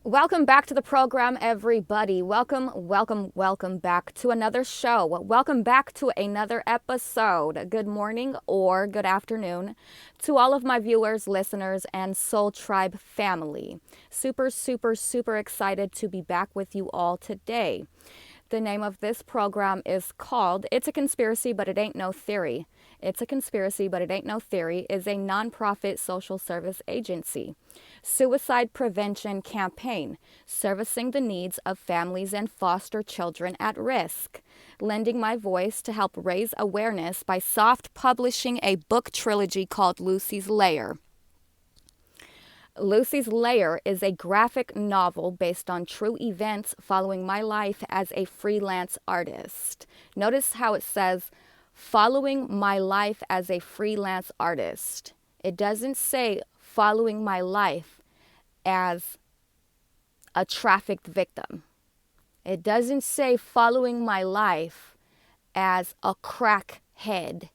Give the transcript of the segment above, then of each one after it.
Welcome back to the program, everybody. Welcome back to another show. Welcome back to another episode. Good morning or good afternoon to all of my viewers, listeners, and Soul Tribe family. Super excited to be back with you all today. The name of this program is called It's a Conspiracy, But It Ain't No Theory. It's a Conspiracy, But It Ain't No Theory is a nonprofit social service agency. Suicide prevention campaign, servicing the needs of families and foster children at risk. Lending my voice to help raise awareness by soft publishing a book trilogy called Lucy's Lair. Lucy's Lair is a graphic novel based on true events following my life as a freelance artist. Notice how it says, following my life as a freelance artist. It doesn't say following my life as a trafficked victim. It doesn't say following my life as a crackhead.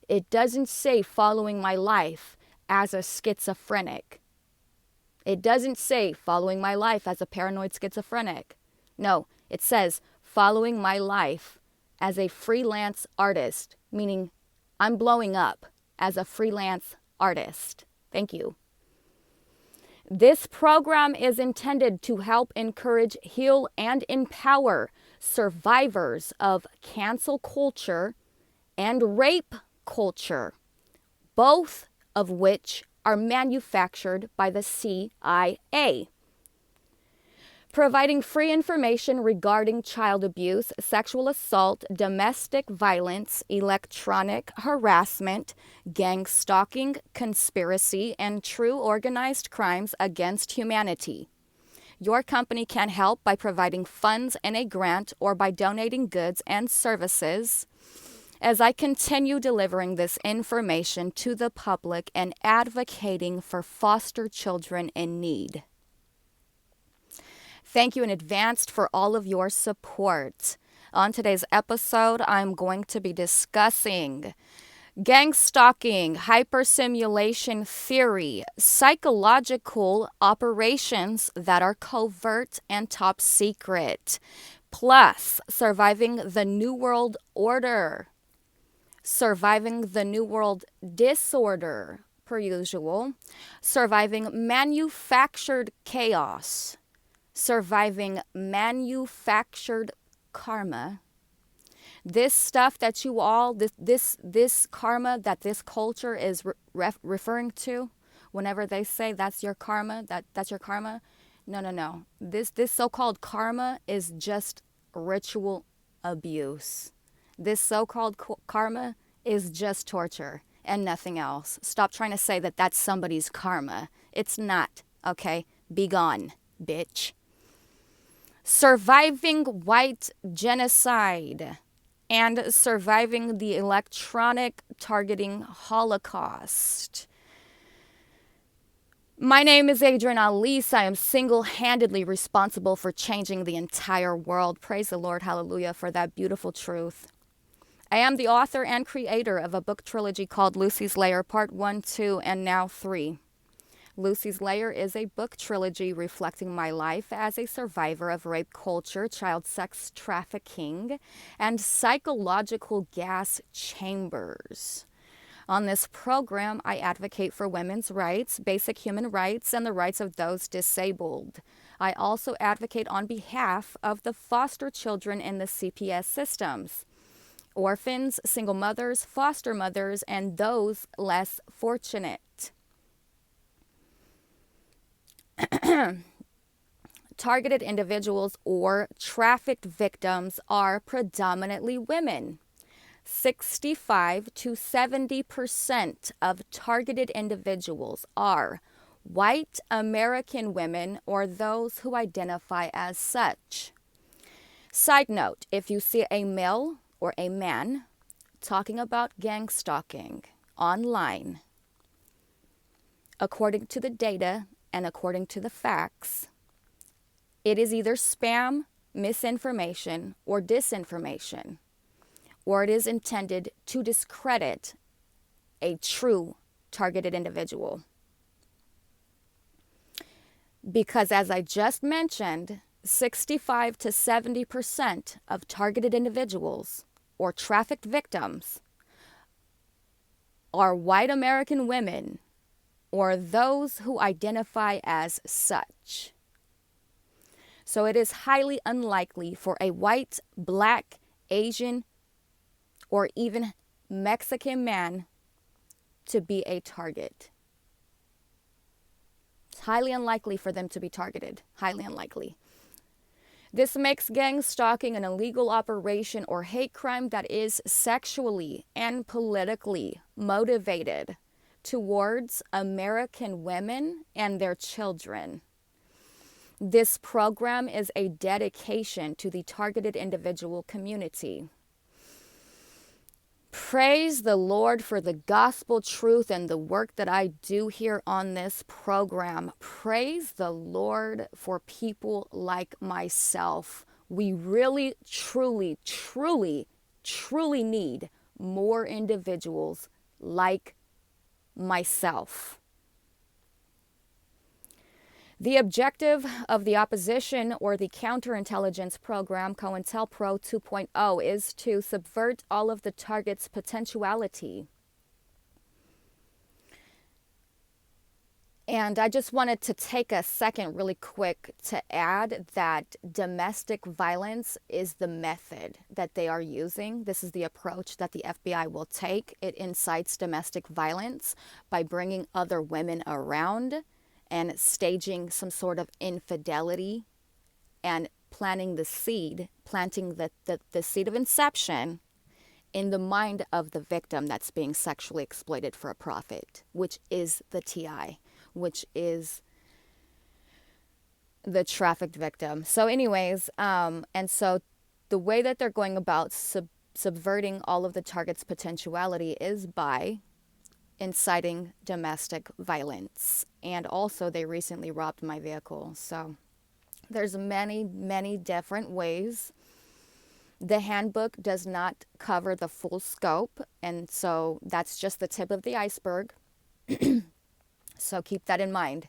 It doesn't say following my life as a schizophrenic. It doesn't say following my life as a paranoid schizophrenic. No, it says following my life as a freelance artist, meaning I'm blowing up as a freelance artist. Thank you. This program is intended to help encourage, heal, and empower survivors of cancel culture and rape culture, both of which are manufactured by the CIA. Providing free information regarding child abuse, sexual assault, domestic violence, electronic harassment, gang stalking, conspiracy, and true organized crimes against humanity. Your company can help by providing funds in a grant or by donating goods and services. As I continue delivering this information to the public and advocating for foster children in need. Thank you in advance for all of your support. On today's episode, I'm going to be discussing gang stalking, hypersimulation theory, psychological operations that are covert and top secret, plus surviving the New World Order. Surviving the New World Disorder, per usual. Surviving manufactured chaos. Surviving manufactured karma. This stuff that you all, this karma that this culture is referring to, whenever they say that's your karma, that's your karma. No. This so-called karma is just ritual abuse. This so-called karma is just torture and nothing else. Stop trying to say that that's somebody's karma. It's not, okay? Be gone, bitch. Surviving white genocide and surviving the electronic targeting Holocaust. My name is Adrienne Alese. I am single-handedly responsible for changing the entire world. Praise the Lord, hallelujah, for that beautiful truth. I am the author and creator of a book trilogy called Lucy's Lair, Part 1, 2, and now 3. Lucy's Lair is a book trilogy reflecting my life as a survivor of rape culture, child sex trafficking, and psychological gas chambers. On this program, I advocate for women's rights, basic human rights, and the rights of those disabled. I also advocate on behalf of the foster children in the CPS systems. Orphans, single mothers, foster mothers, and those less fortunate. Targeted individuals or trafficked victims are predominantly women. 65 to 70% of targeted individuals are white American women or those who identify as such. Side note, if you see a male or a man talking about gang stalking online, according to the data and according to the facts, it is either spam, misinformation, or disinformation, or it is intended to discredit a true targeted individual. Because as I just mentioned, 65 to 70% of targeted individuals or trafficked victims are white American women or those who identify as such. So it is highly unlikely for a white, black, Asian, or even Mexican man to be a target. It's highly unlikely for them to be targeted. Highly unlikely. This makes gang stalking an illegal operation or hate crime that is sexually and politically motivated towards American women and their children. This program is a dedication to the targeted individual community. Praise the Lord for the gospel truth and the work that I do here on this program. Praise the Lord for people like myself. We really, truly, truly, truly need more individuals like myself. The objective of the opposition or the counterintelligence program, COINTELPRO 2.0, is to subvert all of the target's potentiality. And I just wanted to take a second really quick to add that domestic violence is the method that they are using. This is the approach that the FBI will take. It incites domestic violence by bringing other women around and staging some sort of infidelity and planting the seed of inception in the mind of the victim that's being sexually exploited for a profit, which is the TI, which is the trafficked victim. So anyways, and so the way that they're going about subverting all of the target's potentiality is by inciting domestic violence. And also they recently robbed my vehicle. So there's many, many different ways. The handbook does not cover the full scope. And so that's just the tip of the iceberg. So keep that in mind.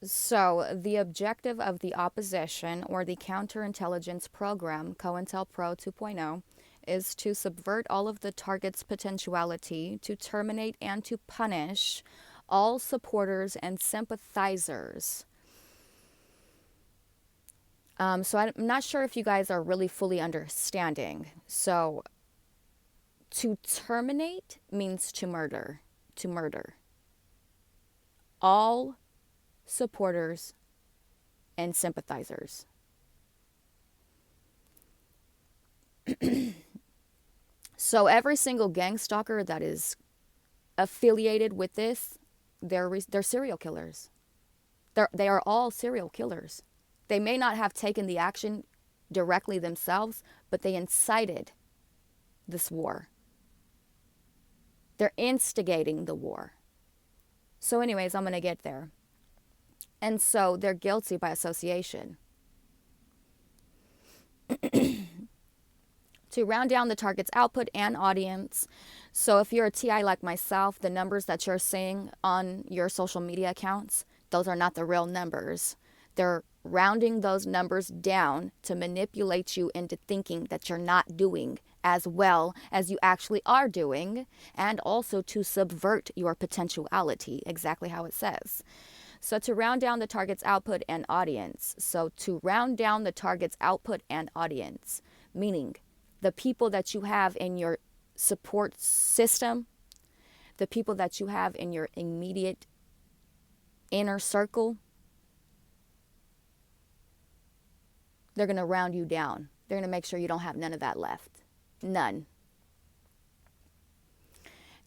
So the objective of the opposition or the counterintelligence program, COINTELPRO 2.0, is to subvert all of the target's potentiality, to terminate and to punish all supporters and sympathizers. So I'm not sure if you guys are really fully understanding. So to terminate means to murder, all supporters and sympathizers. So every single gang stalker that is affiliated with this, they're serial killers. They are all serial killers. They may not have taken the action directly themselves, but they incited this war. They're instigating the war. So anyways, I'm going to get there. And so they're guilty by association. To round down the target's output and audience. So if you're a TI like myself, the numbers that you're seeing on your social media accounts, those are not the real numbers. They're rounding those numbers down to manipulate you into thinking that you're not doing as well as you actually are doing, and also to subvert your potentiality, exactly how it says. So to round down the target's output and audience. So to round down the target's output and audience, meaning the people that you have in your support system, the people that you have in your immediate inner circle, they're going to round you down. They're going to make sure you don't have none of that left. None.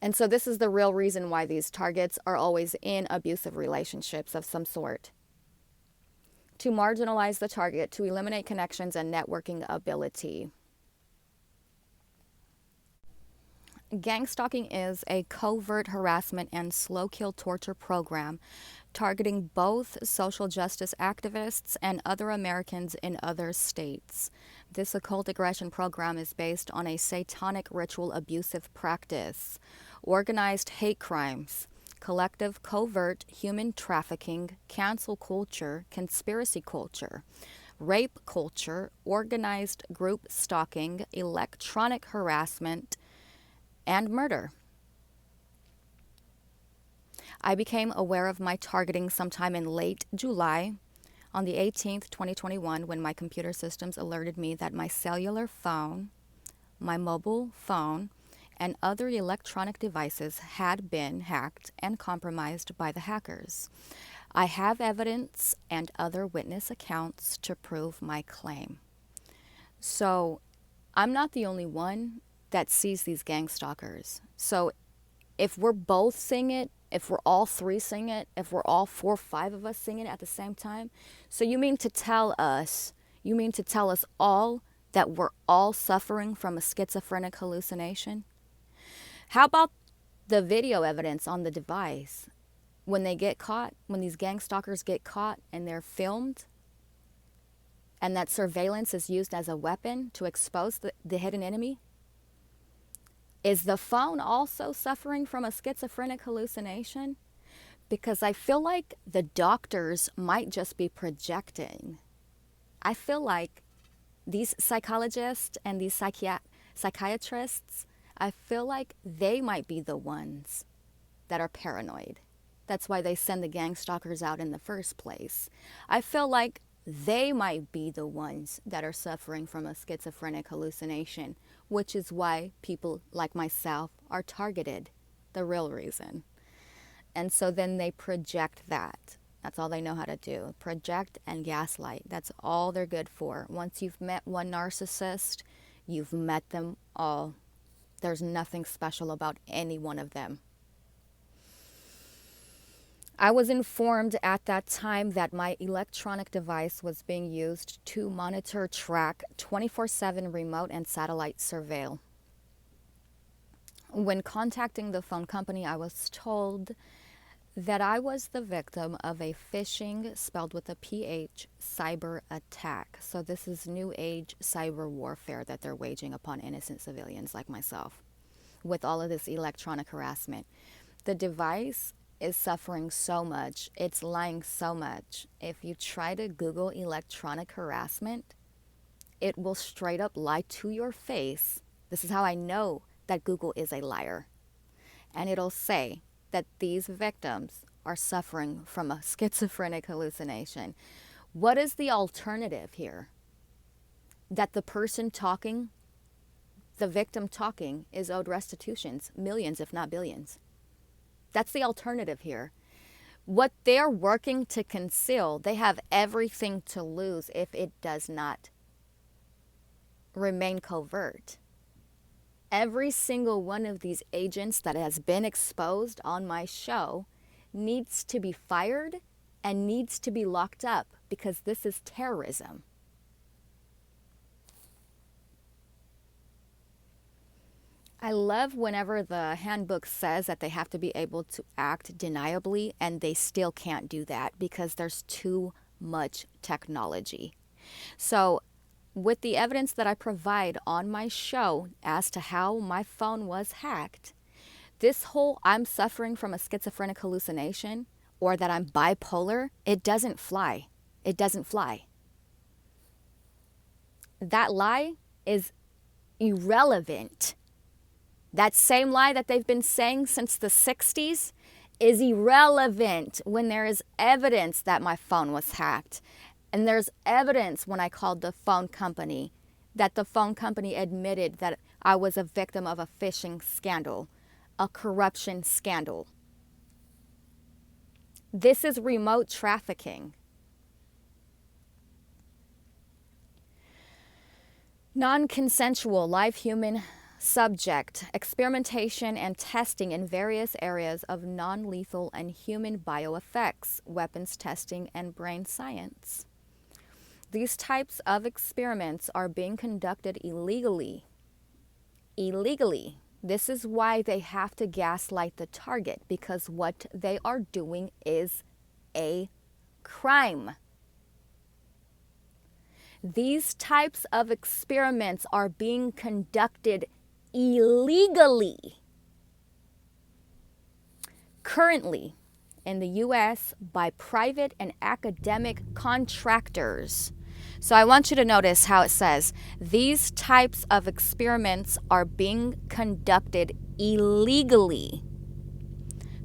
And so this is the real reason why these targets are always in abusive relationships of some sort. To marginalize the target, to eliminate connections and networking ability. Gang stalking is a covert harassment and slow kill torture program targeting both social justice activists and other Americans in other states. This occult aggression program is based on a satanic ritual abusive practice, organized hate crimes, collective covert human trafficking, cancel culture, conspiracy culture, rape culture, organized group stalking, electronic harassment, and murder. I became aware of my targeting sometime in late July on the 18th, 2021, when my computer systems alerted me that my cellular phone, my mobile phone, and other electronic devices had been hacked and compromised by the hackers. I have evidence and other witness accounts to prove my claim. So I'm not the only one that sees these gang stalkers. So if we're both seeing it, if we're all three seeing it, if we're all 4 or 5 of us seeing it at the same time, so you mean to tell us all that we're all suffering from a schizophrenic hallucination? How about the video evidence on the device? When they get caught, when these gang stalkers get caught and they're filmed, and that surveillance is used as a weapon to expose the hidden enemy? Is the phone also suffering from a schizophrenic hallucination? Because I feel like the doctors might just be projecting. I feel like these psychologists and these psychiatrists, I feel like they might be the ones that are paranoid. That's why they send the gang stalkers out in the first place. I feel like they might be the ones that are suffering from a schizophrenic hallucination, which is why people like myself are targeted, the real reason. And so then they project that. That's all they know how to do. Project and gaslight. That's all they're good for. Once you've met one narcissist, you've met them all. There's nothing special about any one of them. I was informed at that time that my electronic device was being used to monitor, track 24/7 remote and satellite surveil. When contacting the phone company, I was told that I was the victim of a phishing, spelled with a PH, cyber attack. So this is new age cyber warfare that they're waging upon innocent civilians like myself with all of this electronic harassment. The device is suffering so much. It's lying so much. If you try to Google electronic harassment, it will straight up lie to your face. This is how I know that Google is a liar. And it'll say that these victims are suffering from a schizophrenic hallucination. What is the alternative here? That the person talking, the victim talking, is owed restitutions, millions if not billions. That's the alternative here. What they're working to conceal, they have everything to lose if it does not remain covert. Every single one of these agents that has been exposed on my show needs to be fired and needs to be locked up, because this is terrorism. I love whenever the handbook says that they have to be able to act deniably, and they still can't do that because there's too much technology. So with the evidence that I provide on my show as to how my phone was hacked, this whole I'm suffering from a schizophrenic hallucination or that I'm bipolar, it doesn't fly. It doesn't fly. That lie is irrelevant. That same lie that they've been saying since the 60s is irrelevant when there is evidence that my phone was hacked. And there's evidence when I called the phone company that the phone company admitted that I was a victim of a phishing scandal, a corruption scandal. This is remote trafficking. Non-consensual live human subject experimentation and testing in various areas of non-lethal and human bioeffects, weapons testing, and brain science. These types of experiments are being conducted illegally. Illegally. This is why they have to gaslight the target, because what they are doing is a crime. These types of experiments are being conducted illegally. Currently, in the U.S. by private and academic contractors. So I want you to notice how it says, these types of experiments are being conducted illegally.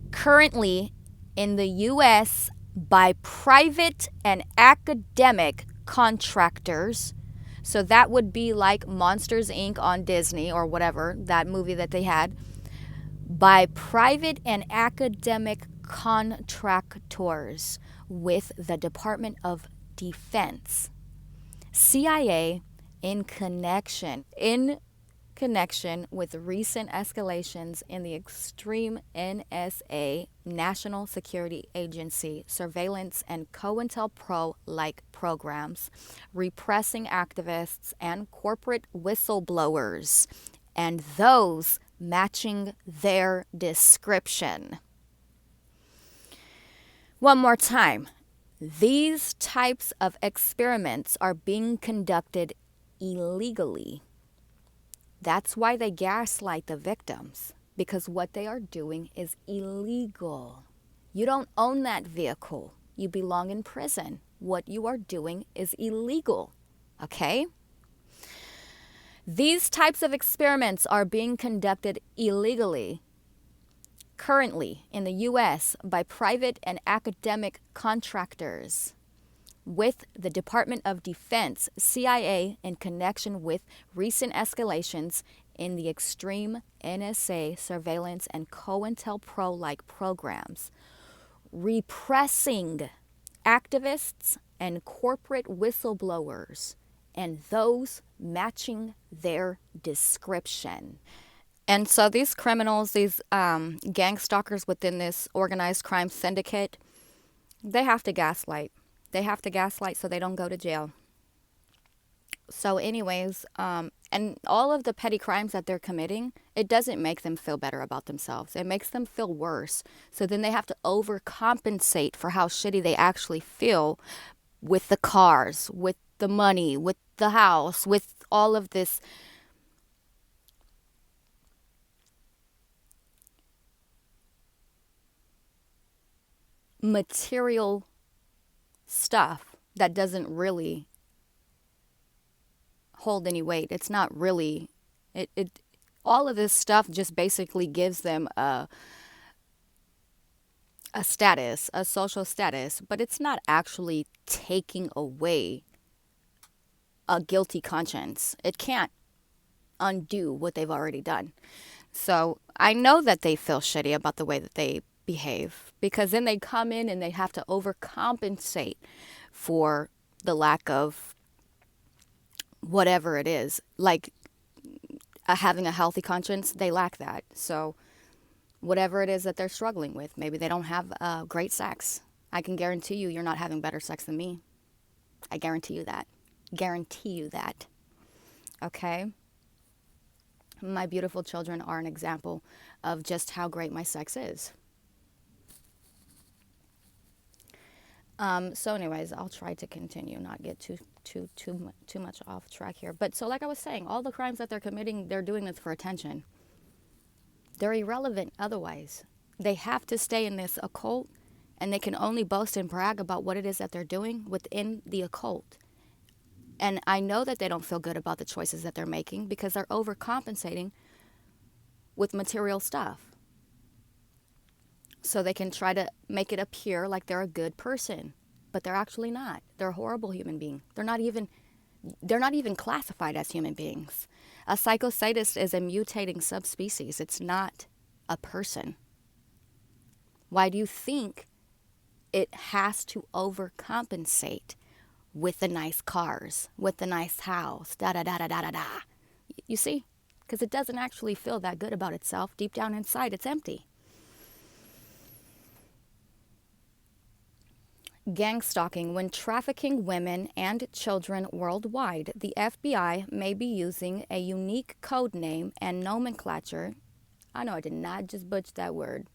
Currently, in the U.S. by private and academic contractors. So that would be like Monsters, Inc. on Disney or whatever, that movie that they had. By private and academic contractors with the Department of Defense, CIA, in connection with recent escalations in the extreme NSA, National Security Agency, surveillance and COINTELPRO-like programs, repressing activists and corporate whistleblowers, and those matching their description. One more time. These types of experiments are being conducted illegally. That's why they gaslight the victims, because what they are doing is illegal. You don't own that vehicle. You belong in prison. What you are doing is illegal, okay? These types of experiments are being conducted illegally currently in the U.S. by private and academic contractors with the Department of Defense, CIA, in connection with recent escalations in the extreme NSA surveillance and COINTELPRO-like programs, repressing activists and corporate whistleblowers, and those matching their description. And so these criminals, these gang stalkers within this organized crime syndicate, they have to gaslight. They have to gaslight so they don't go to jail. So anyways, and all of the petty crimes that they're committing, it doesn't make them feel better about themselves. It makes them feel worse. So then they have to overcompensate for how shitty they actually feel with the cars, with the money, with the house, with all of this material stuff that doesn't really hold any weight. It's not really, all of this stuff just basically gives them a status, a social status, but it's not actually taking away a guilty conscience. It can't undo what they've already done. So I know that they feel shitty about the way that they behave, because then they come in and they have to overcompensate for the lack of whatever it is. Like having a healthy conscience, they lack that. So whatever it is that they're struggling with, maybe they don't have great sex. I can guarantee you, you're not having better sex than me. I guarantee you that. Guarantee you that. Okay? My beautiful children are an example of just how great my sex is. So anyways, I'll try to continue, not get too much off track here. But so like I was saying, all the crimes that they're committing, they're doing this for attention. They're irrelevant otherwise. They have to stay in this occult, and they can only boast and brag about what it is that they're doing within the occult. And I know that they don't feel good about the choices that they're making because they're overcompensating with material stuff. So they can try to make it appear like they're a good person, but they're actually not. They're a horrible human being. They're not even classified as human beings. A psychosadist is a mutating subspecies. It's not a person. Why do you think it has to overcompensate with the nice cars, with the nice house, da-da-da-da-da-da-da? You see? Because it doesn't actually feel that good about itself. Deep down inside, it's empty. Gang stalking. When trafficking women and children worldwide, the FBI may be using a unique code name and nomenclature. I know I did not just butcher that word.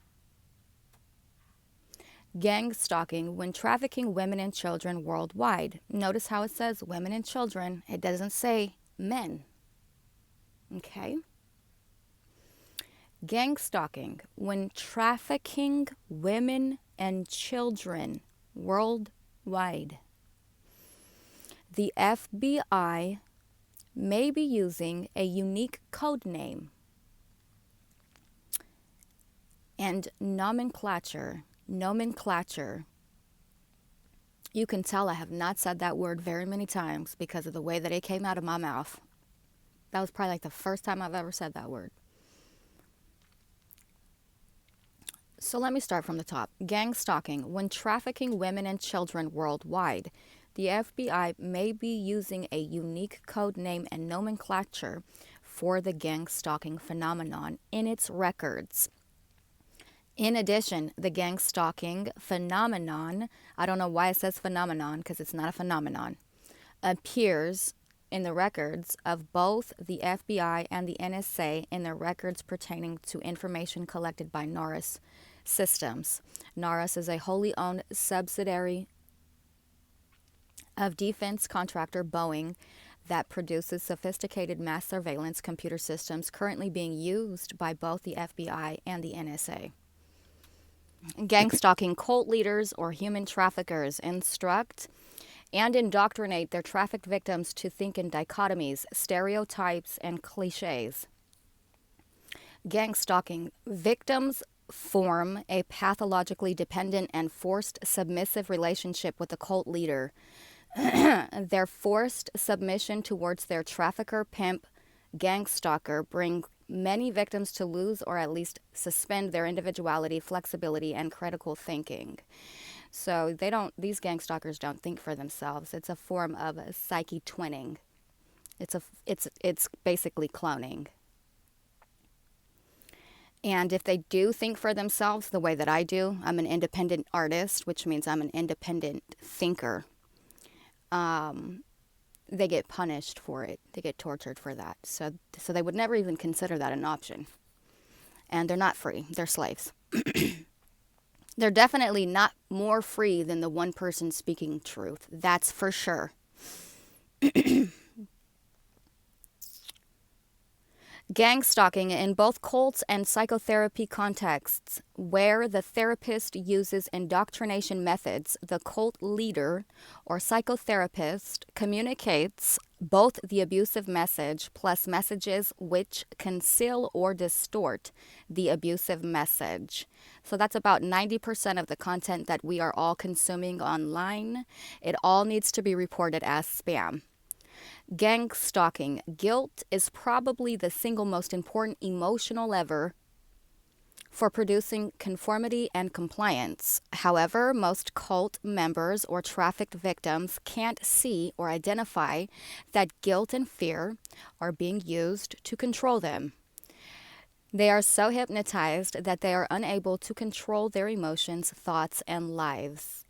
Gang stalking. When trafficking women and children worldwide. Notice how it says women and children. It doesn't say men. Okay? Gang stalking, when trafficking women and children worldwide. The FBI may be using a unique code name and nomenclature. You can tell I have not said that word very many times because of the way that it came out of my mouth. That was probably like the first time I've ever said that word. So let me start from the top. Gang stalking, when trafficking women and children worldwide. The FBI may be using a unique code name and nomenclature for the gang stalking phenomenon in its records. In addition, the gang stalking phenomenon, I don't know why it says phenomenon because it's not a phenomenon, appears in the records of both the FBI and the NSA in their records pertaining to information collected by Norris Systems. Norris is a wholly owned subsidiary of defense contractor Boeing that produces sophisticated mass surveillance computer systems currently being used by both the FBI and the NSA. Gang stalking cult leaders or human traffickers instruct and indoctrinate their trafficked victims to think in dichotomies, stereotypes, and cliches. Gang stalking victims form a pathologically dependent and forced submissive relationship with the cult leader. Their forced submission towards their trafficker, pimp, gang stalker bring many victims to lose or at least suspend their individuality, flexibility, and critical thinking. So these gang stalkers don't think for themselves. It's a form of psyche twinning. It's basically cloning. And if they do think for themselves the way that I do, I'm an independent artist, which means I'm an independent thinker. They get punished for it. They get tortured for that. So they would never even consider that an option. And they're not free. They're slaves. They're definitely not more free than the one person speaking truth. That's for sure. Gang stalking in both cults and psychotherapy contexts, where the therapist uses indoctrination methods, the cult leader or psychotherapist communicates both the abusive message plus messages which conceal or distort the abusive message. So that's about 90% of the content that we are all consuming online. It all needs to be reported as spam. Gang stalking. Guilt is probably the single most important emotional lever for producing conformity and compliance. However, most cult members or trafficked victims can't see or identify that guilt and fear are being used to control them. They are so hypnotized that they are unable to control their emotions, thoughts, and lives.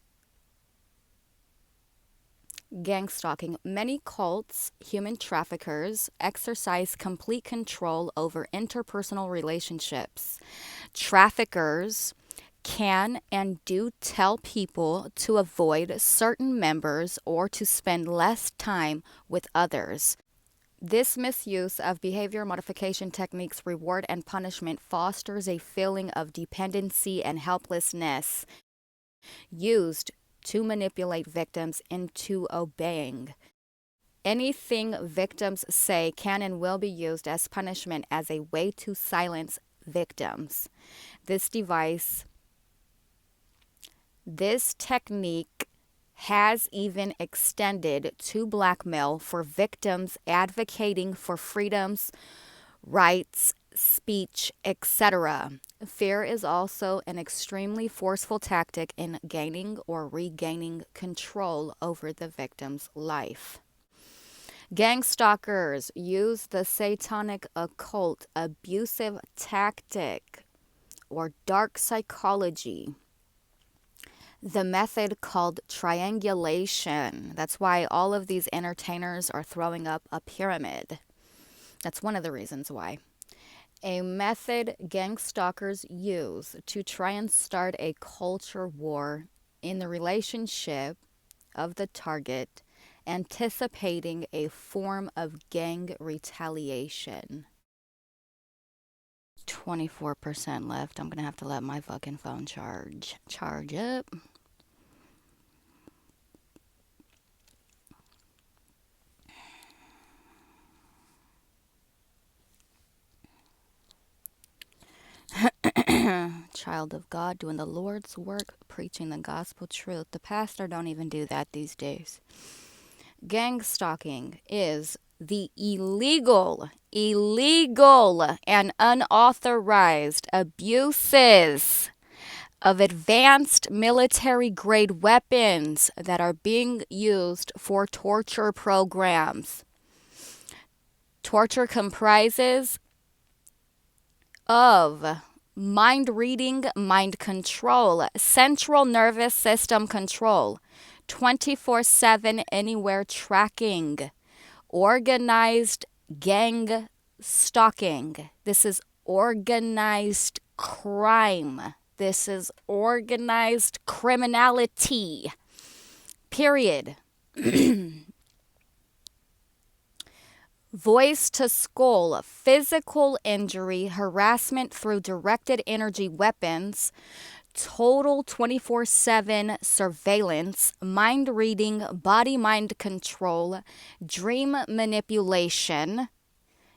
Gang stalking. Many cults, human traffickers, exercise complete control over interpersonal relationships. Traffickers can and do tell people to avoid certain members or to spend less time with others. This misuse of behavior modification techniques, reward and punishment, fosters a feeling of dependency and helplessness used to manipulate victims into obeying. Anything victims say can and will be used as punishment as a way to silence victims. This technique has even extended to blackmail for victims advocating for freedoms, rights, speech, etc. Fear is also an extremely forceful tactic in gaining or regaining control over the victim's life. Gang stalkers use the satanic occult abusive tactic or dark psychology. The method called triangulation. That's why all of these entertainers are throwing up a pyramid. That's one of the reasons why. A method gang stalkers use to try and start a culture war in the relationship of the target, anticipating a form of gang retaliation. 24% left. I'm going to have to let my fucking phone charge up. Child of God, doing the Lord's work, preaching the gospel truth. The pastor don't even do that these days. Gang stalking is the illegal and unauthorized abuses of advanced military-grade weapons that are being used for torture programs. Torture comprises of mind reading, mind control, central nervous system control, 24/7 anywhere tracking, organized gang stalking. This is organized crime. This is organized criminality. Period. Voice to skull, physical injury, harassment through directed energy weapons, total 24/7 surveillance, mind reading, body-mind control, dream manipulation,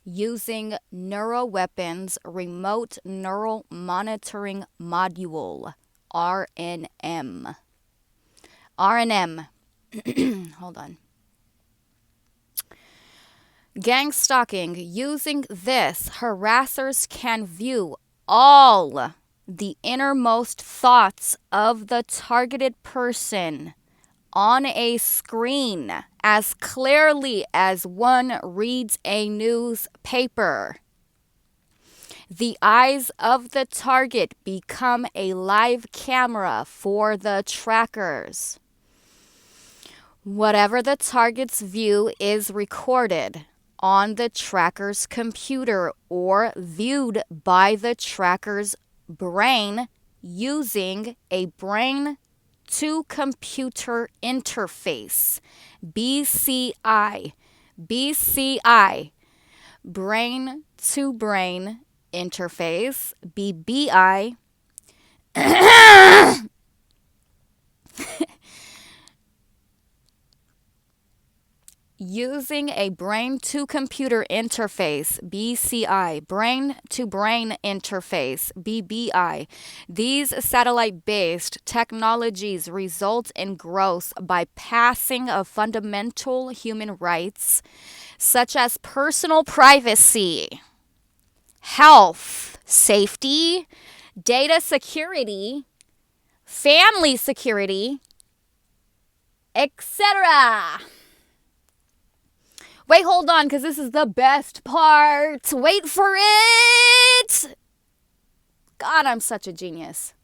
using neuroweapons, remote neural monitoring module, RNM. Hold on. Gang stalking. Using this, harassers can view all the innermost thoughts of the targeted person on a screen as clearly as one reads a newspaper. The eyes of the target become a live camera for the trackers. Whatever the target's view is recorded on the tracker's computer or viewed by the tracker's brain using a brain-to-computer interface, BCI, brain-to-brain interface, BBI, using a brain-to-computer interface, BCI, brain-to-brain interface, BBI. These satellite-based technologies result in gross bypassing of fundamental human rights, such as personal privacy, health, safety, data security, family security, etc. Wait, hold on, because this is the best part. Wait for it. God, I'm such a genius.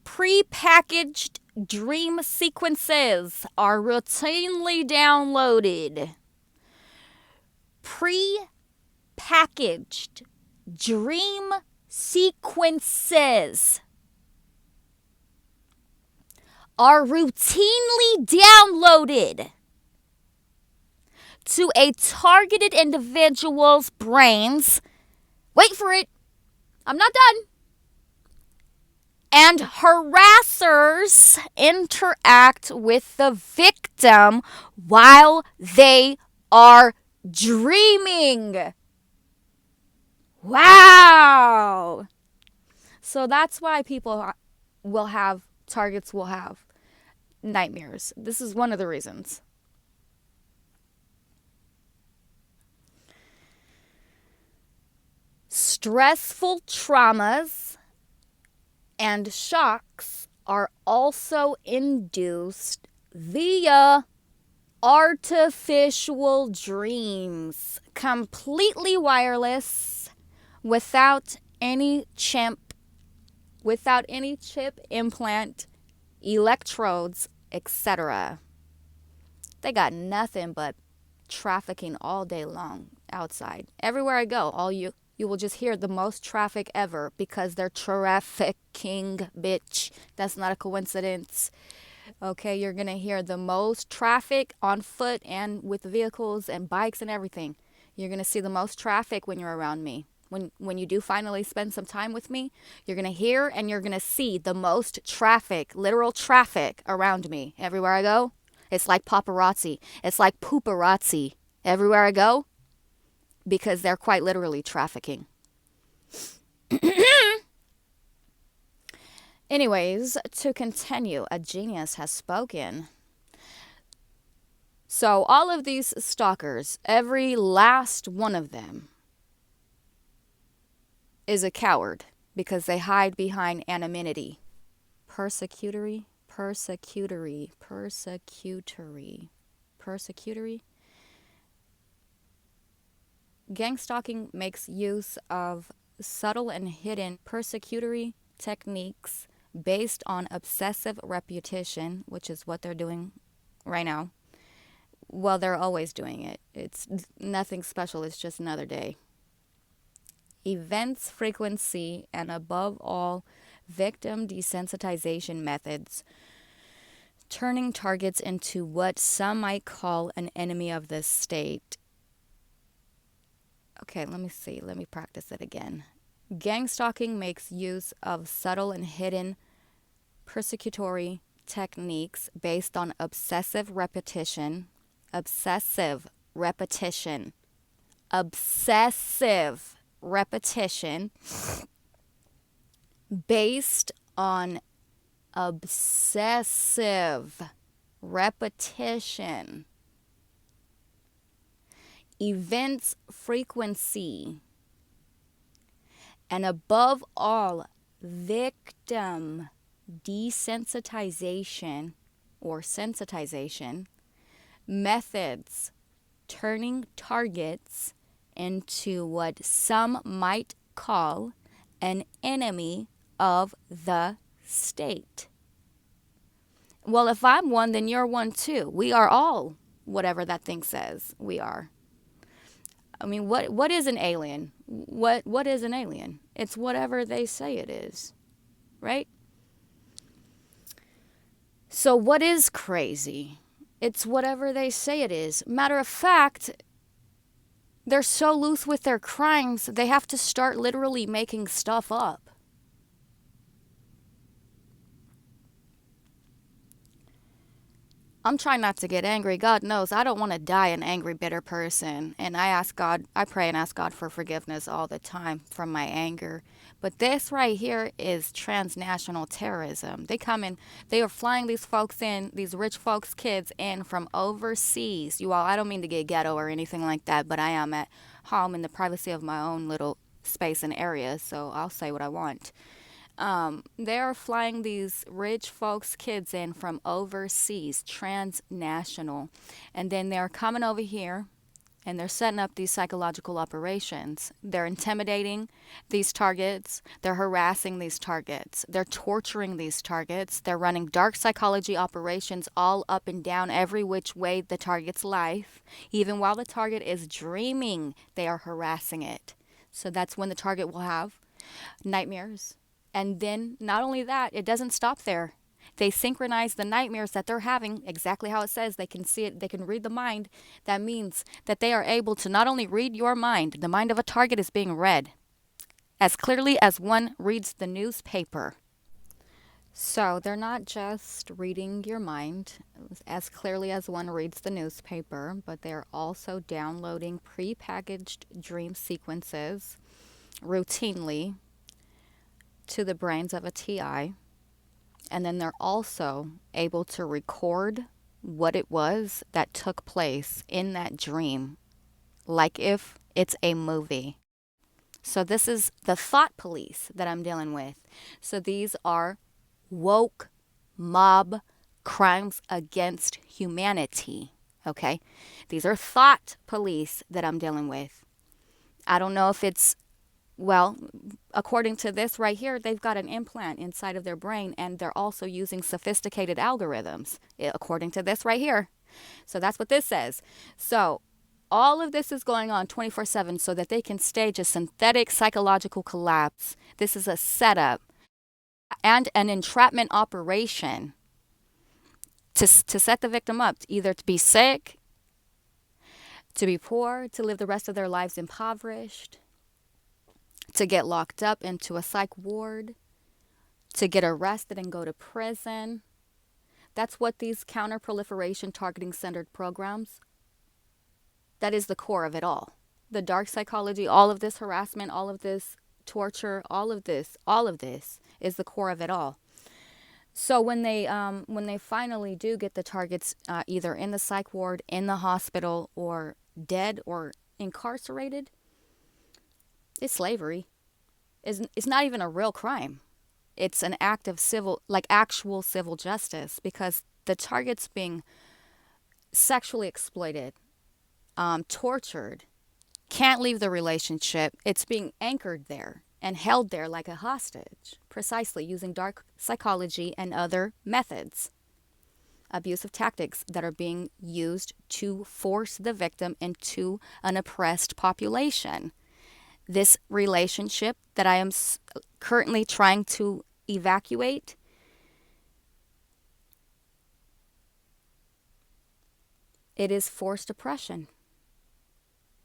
Pre-packaged dream sequences are routinely downloaded. Pre-packaged dream sequences are routinely downloaded to a targeted individual's brains. Wait for it. I'm not done. And harassers interact with the victim while they are dreaming. Wow. So that's why targets will have nightmares. This is one of the reasons. Stressful traumas and shocks are also induced via artificial dreams, completely wireless, without any chip implant, electrodes, etc. They got nothing but trafficking all day long outside. Everywhere I go, you will just hear the most traffic ever because they're trafficking, bitch. That's not a coincidence. Okay, you're going to hear the most traffic on foot and with vehicles and bikes and everything. You're going to see the most traffic when you're around me. When you do finally spend some time with me, you're going to hear and you're going to see the most traffic, literal traffic around me. Everywhere I go, it's like paparazzi. It's like pooparazzi. Everywhere I go, because they're quite literally trafficking. Anyways, to continue, a genius has spoken. So all of these stalkers, every last one of them, is a coward because they hide behind anonymity. Persecutory. Gang stalking makes use of subtle and hidden persecutory techniques based on obsessive repetition, which is what they're doing right now. Well, they're always doing it. It's nothing special. It's just another day. Events, frequency, and above all, victim desensitization methods, turning targets into what some might call an enemy of the state. Okay, let me see. Let me practice it again. Gang stalking makes use of subtle and hidden persecutory techniques based on obsessive repetition based on obsessive repetition. Events, frequency, and above all, victim desensitization or sensitization methods, turning targets into what some might call an enemy of the state. Well, if I'm one, then you're one too. We are all whatever that thing says we are. I mean, what is an alien? What is an alien? It's whatever they say it is, right? So what is crazy? It's whatever they say it is. Matter of fact, they're so loose with their crimes, they have to start literally making stuff up. I'm trying not to get angry. God knows I don't want to die an angry, bitter person. And I pray and ask God for forgiveness all the time from my anger. But this right here is transnational terrorism. They come in, they are flying these folks in, these rich folks' kids in from overseas. You all, I don't mean to get ghetto or anything like that, but I am at home in the privacy of my own little space and area, so I'll say what I want. They're flying these rich folks' kids in from overseas, transnational, and then they're coming over here and they're setting up these psychological operations. They're intimidating these targets. They're harassing these targets. They're torturing these targets. They're running dark psychology operations all up and down every which way the target's life. Even while the target is dreaming, they are harassing it. So that's when the target will have nightmares. And then not only that, it doesn't stop there. They synchronize the nightmares that they're having exactly how it says. They can see it. They can read the mind. That means that they are able to not only read your mind. The mind of a target is being read as clearly as one reads the newspaper. So they're not just reading your mind as clearly as one reads the newspaper, but they're also downloading prepackaged dream sequences routinely to the brains of a TI, and then they're also able to record what it was that took place in that dream, like if it's a movie. So this is the thought police that I'm dealing with. So these are woke mob crimes against humanity, okay? These are thought police that I'm dealing with. I don't know if it's, well, according to this right here, they've got an implant inside of their brain, and they're also using sophisticated algorithms, according to this right here. So that's what this says. So all of this is going on 24/7 so that they can stage a synthetic psychological collapse. This is a setup and an entrapment operation to set the victim up, either to be sick, to be poor, to live the rest of their lives impoverished. to get locked up into a psych ward, to get arrested and go to prison. That's what these counter-proliferation targeting centered programs, that is the core of it all. The dark psychology, all of this harassment, all of this torture, all of this is the core of it all. So when they finally do get the targets either in the psych ward, in the hospital, or dead or incarcerated, it's slavery. It's not even a real crime. It's an act of actual civil justice, because the target's being sexually exploited, tortured, can't leave the relationship. It's being anchored there and held there like a hostage, precisely using dark psychology and other methods, abusive tactics that are being used to force the victim into an oppressed population. This relationship that I am currently trying to evacuate, it is forced oppression,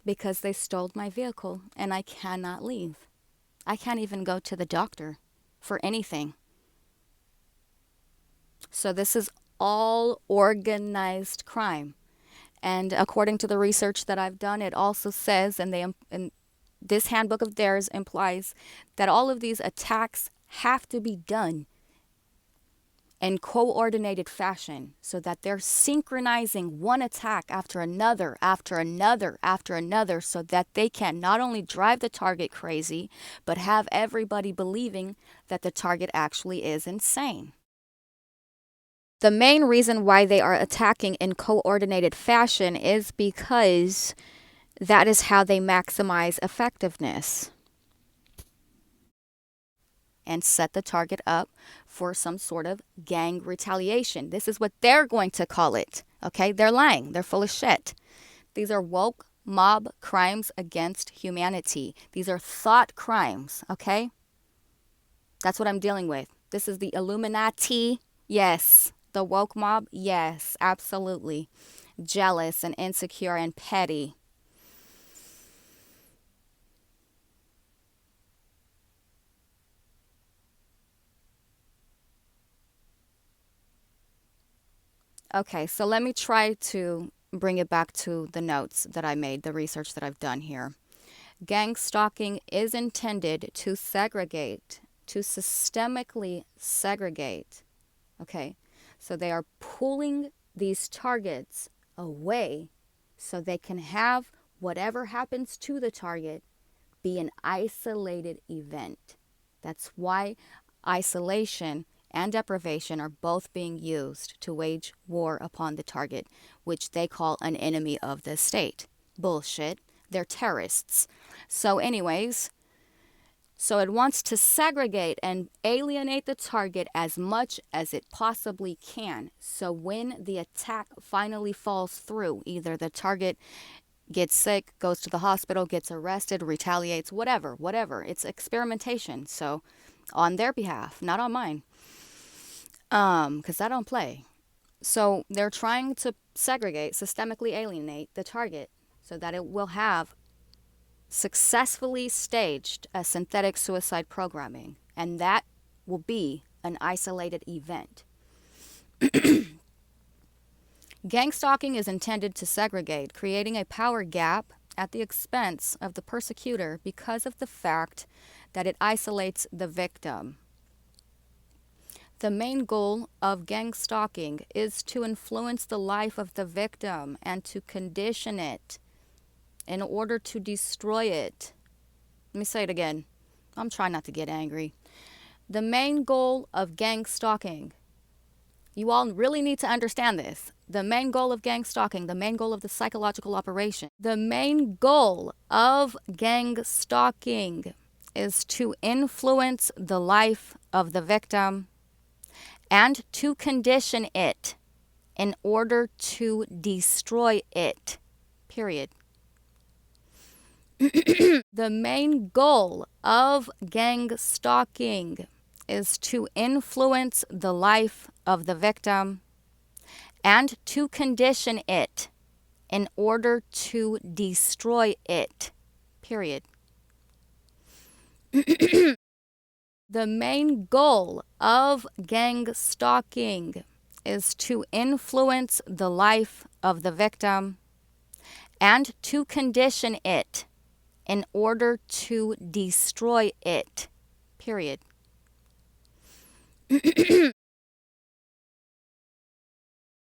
because they stole my vehicle and I cannot leave. I can't even go to the doctor for anything. So this is all organized crime. And according to the research that I've done, it also says, and this handbook of theirs implies, that all of these attacks have to be done in coordinated fashion, so that they're synchronizing one attack after another, after another, after another, so that they can not only drive the target crazy, but have everybody believing that the target actually is insane. The main reason why they are attacking in coordinated fashion is because that is how they maximize effectiveness and set the target up for some sort of gang retaliation. This is what they're going to call it. Okay? They're lying. They're full of shit. These are woke mob crimes against humanity. These are thought crimes. Okay? That's what I'm dealing with. This is the Illuminati. Yes. The woke mob. Yes, absolutely. Jealous and insecure and petty. Okay, so let me try to bring it back to the notes that I made, the research that I've done here. Gang stalking is intended to segregate, to systemically segregate. Okay, so they are pulling these targets away so they can have whatever happens to the target be an isolated event. That's why isolation and deprivation are both being used to wage war upon the target, which they call an enemy of the state. Bullshit. They're terrorists. So anyways, so it wants to segregate and alienate the target as much as it possibly can. So when the attack finally falls through, either the target gets sick, goes to the hospital, gets arrested, retaliates, whatever. It's experimentation. So on their behalf, not on mine. Because I don't play. So they're trying to segregate, systemically alienate the target so that it will have successfully staged a synthetic suicide programming, and that will be an isolated event. Gang stalking is intended to segregate, creating a power gap at the expense of the persecutor because of the fact that it isolates the victim. The main goal of gang stalking is to influence the life of the victim and to condition it in order to destroy it. Let me say it again. I'm trying not to get angry. The main goal of gang stalking, you all really need to understand this. The main goal of gang stalking, the main goal of the psychological operation, the main goal of gang stalking is to influence the life of the victim and to condition it in order to destroy it. Period. The main goal of gang stalking is to influence the life of the victim and to condition it in order to destroy it. Period. The main goal of gang stalking is to influence the life of the victim and to condition it in order to destroy it. Period.